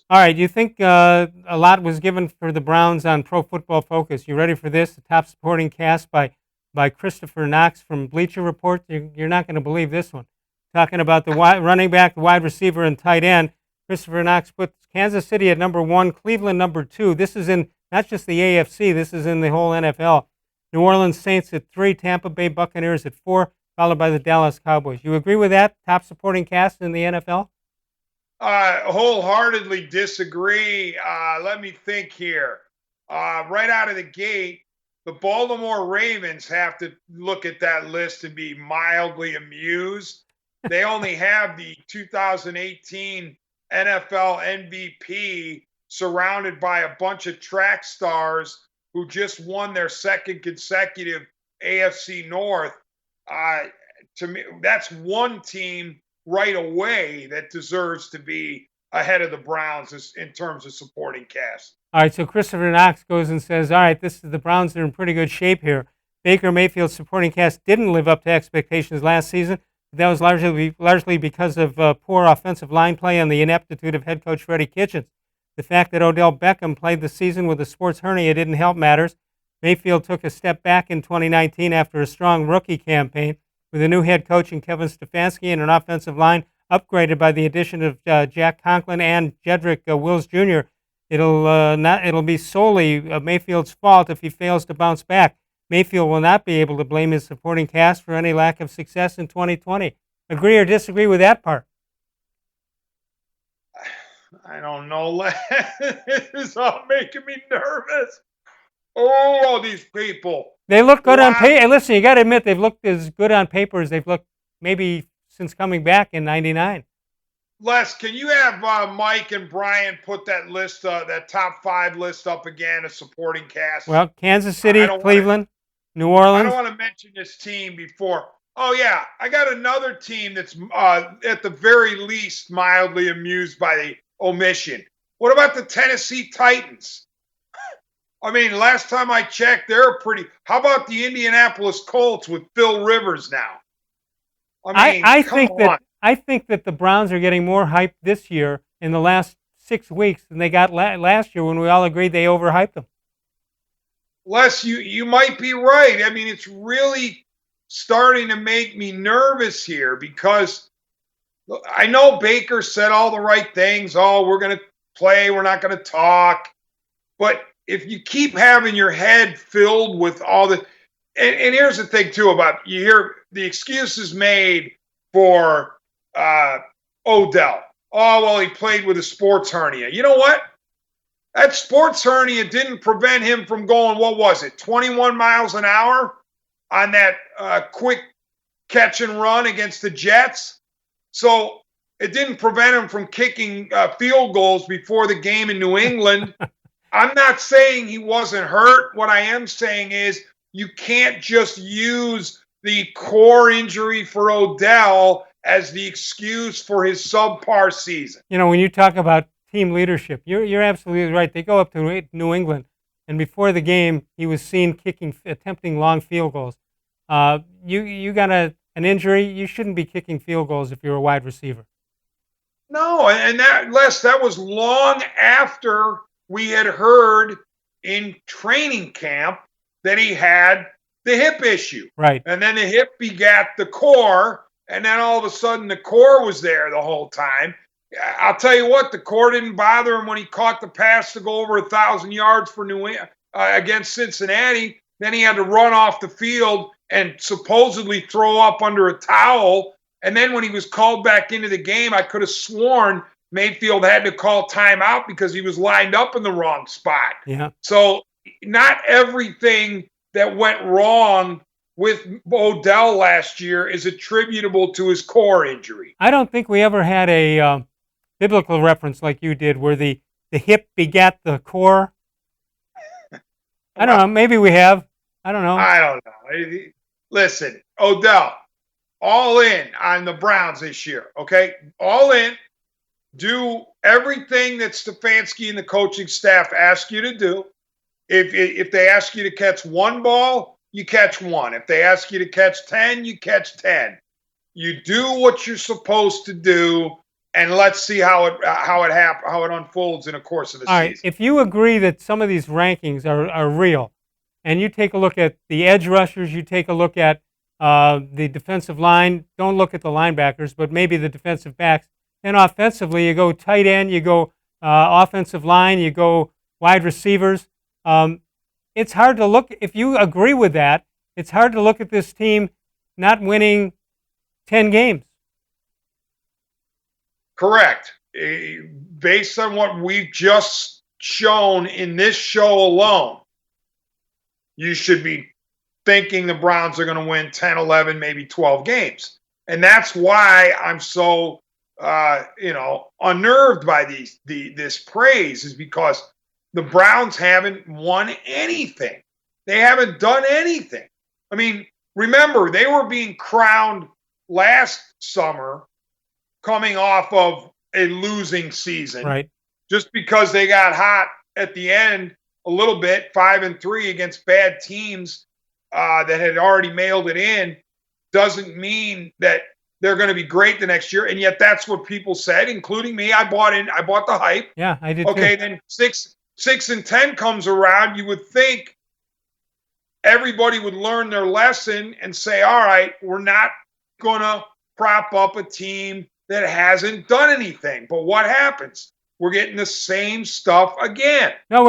All right, you think a lot was given for the Browns on Pro Football Focus. You ready for this? The top supporting cast by Christopher Knox from Bleacher Report. You're not going to believe this one. Talking about the running back, the wide receiver, and tight end. Christopher Knox puts Kansas City at number 1, Cleveland number 2. This is in not just the AFC. This is in the whole NFL. New Orleans Saints at 3, Tampa Bay Buccaneers at 4, followed by the Dallas Cowboys. You agree with that? Top supporting cast in the NFL? Wholeheartedly disagree. Let me think here. Right out of the gate, the Baltimore Ravens have to look at that list and be mildly amused. They only have the 2018 NFL MVP surrounded by a bunch of track stars who just won their second consecutive AFC North. Uh, to me, that's one team right away that deserves to be ahead of the Browns in terms of supporting cast. All right, so Christopher Knox goes and says, all right, this is the Browns are in pretty good shape here. Baker Mayfield's supporting cast didn't live up to expectations last season. That was largely because of poor offensive line play and the ineptitude of head coach Freddie Kitchens. The fact that Odell Beckham played the season with a sports hernia didn't help matters. Mayfield took a step back in 2019 after a strong rookie campaign with a new head coach in Kevin Stefanski and an offensive line upgraded by the addition of Jack Conklin and Jedrick Wills Jr. It'll be solely Mayfield's fault if he fails to bounce back. Mayfield will not be able to blame his supporting cast for any lack of success in 2020. Agree or disagree with that part? I don't know. This is all making me nervous. Oh, these people. They look good on Wow. paper. Hey, listen, you got to admit they've looked as good on paper as they've looked maybe since coming back in '99. Les, can you have Mike and Brian put that list, that top 5 list up again, a supporting cast? Well, Kansas I City, don't want to. Cleveland, New I don't Orleans. want to mention this team before. Oh yeah, I got another team that's at the very least mildly amused by the omission. What about the Tennessee Titans? I mean, last time I checked, they're pretty. How about the Indianapolis Colts with Phil Rivers now? I I, mean, I come think that on. I think that the Browns are getting more hype this year in the last 6 weeks than they got last year when we all agreed they overhyped them. Les, you might be right. I mean, it's really starting to make me nervous here because I know Baker said all the right things. Oh, we're going to play, we're not going to talk. But if you keep having your head filled with all the, and here's the thing too about you hear the excuses made for Odell. Oh well, he played with a sports hernia. You know what? That sports hernia didn't prevent him from going. What was it? 21 miles an hour on that quick catch and run against the Jets. So it didn't prevent him from kicking field goals before the game in New England. I'm not saying he wasn't hurt. What I am saying is you can't just use the core injury for Odell as the excuse for his subpar season. You know, when you talk about team leadership, you're absolutely right. They go up to New England, and before the game, he was seen attempting long field goals. You got an injury. You shouldn't be kicking field goals if you're a wide receiver. No, and that was long after we had heard in training camp that he had the hip issue. Right. And then the hip begat the core, and then all of a sudden the core was there the whole time. I'll tell you what, the core didn't bother him when he caught the pass to go over 1,000 yards for against Cincinnati. Then he had to run off the field and supposedly throw up under a towel. And then when he was called back into the game, I could have sworn Mayfield had to call timeout because he was lined up in the wrong spot. Yeah. So not everything that went wrong with Odell last year is attributable to his core injury. I don't think we ever had a biblical reference like you did where the hip begat the core. I don't know. Maybe we have. I don't know. I don't know. Listen, Odell, all in on the Browns this year, okay? All in. Do everything that Stefanski and the coaching staff ask you to do. If they ask you to catch one ball, you catch one. If they ask you to catch 10, you catch 10. You do what you're supposed to do. and let's see how it unfolds in the course of the All right. season. If you agree that some of these rankings are real, and you take a look at the edge rushers, you take a look at the defensive line, don't look at the linebackers, but maybe the defensive backs. Then offensively, you go tight end, you go offensive line, you go wide receivers. It's hard to look, if you agree with that, it's hard to look at this team not winning 10 games. Correct. Based on what we've just shown in this show alone, you should be thinking the Browns are going to win 10, 11, maybe 12 games. And that's why I'm so, unnerved by this praise, is because the Browns haven't won anything. They haven't done anything. I mean, remember, they were being crowned last summer coming off of a losing season, Right. just because they got hot at the end a little bit, 5-3 against bad teams that had already mailed it in, doesn't mean that they're going to be great the next year. And yet that's what people said, including me. I bought the hype. Yeah, I did Okay, too. then 6-10 comes around. You would think everybody would learn their lesson and say, all right, we're not going to prop up a team that hasn't done anything. But what happens? We're getting the same stuff again. No,